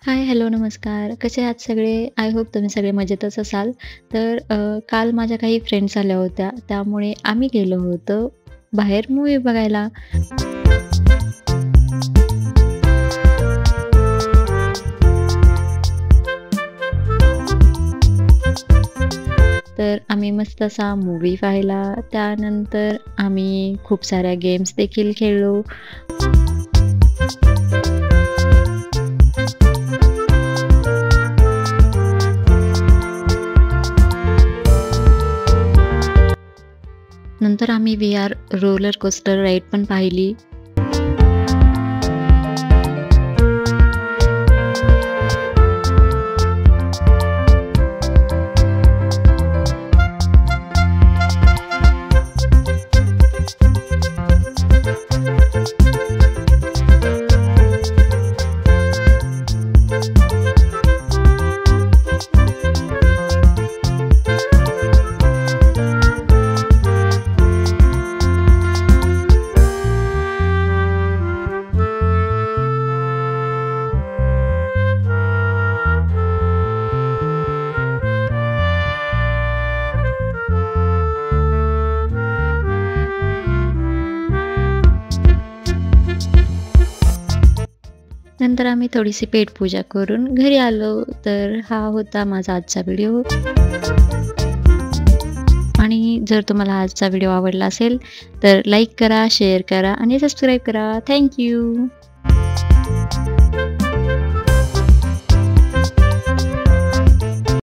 हाय, hello, नमस्कार. कसे आहात सगळे? आय होप तुम्ही सगळे मजेतच असाल. तर काल माझ्या काही फ्रेंड्स आल्या होत्या. त्यामुळे आम्ही गेलो होतो बाहेर मूव्ही बघायला. तर आम्ही मस्त असा मूव्ही पाहिला. त्यानंतर आम्ही खूप साऱ्या गेम्स देखील खेळलो. नंतर आम्ही व्ही-आर रोलर कोस्टर राईड पण पाहिली. नंतर आम्ही थोडीशी पेटपूजा करून घरी आलो. तर हा होता माझा आजचा व्हिडिओ. आणि जर तुम्हाला आजचा व्हिडिओ आवडला असेल, तर लाईक करा, शेअर करा आणि सबस्क्राईब करा. Thank you.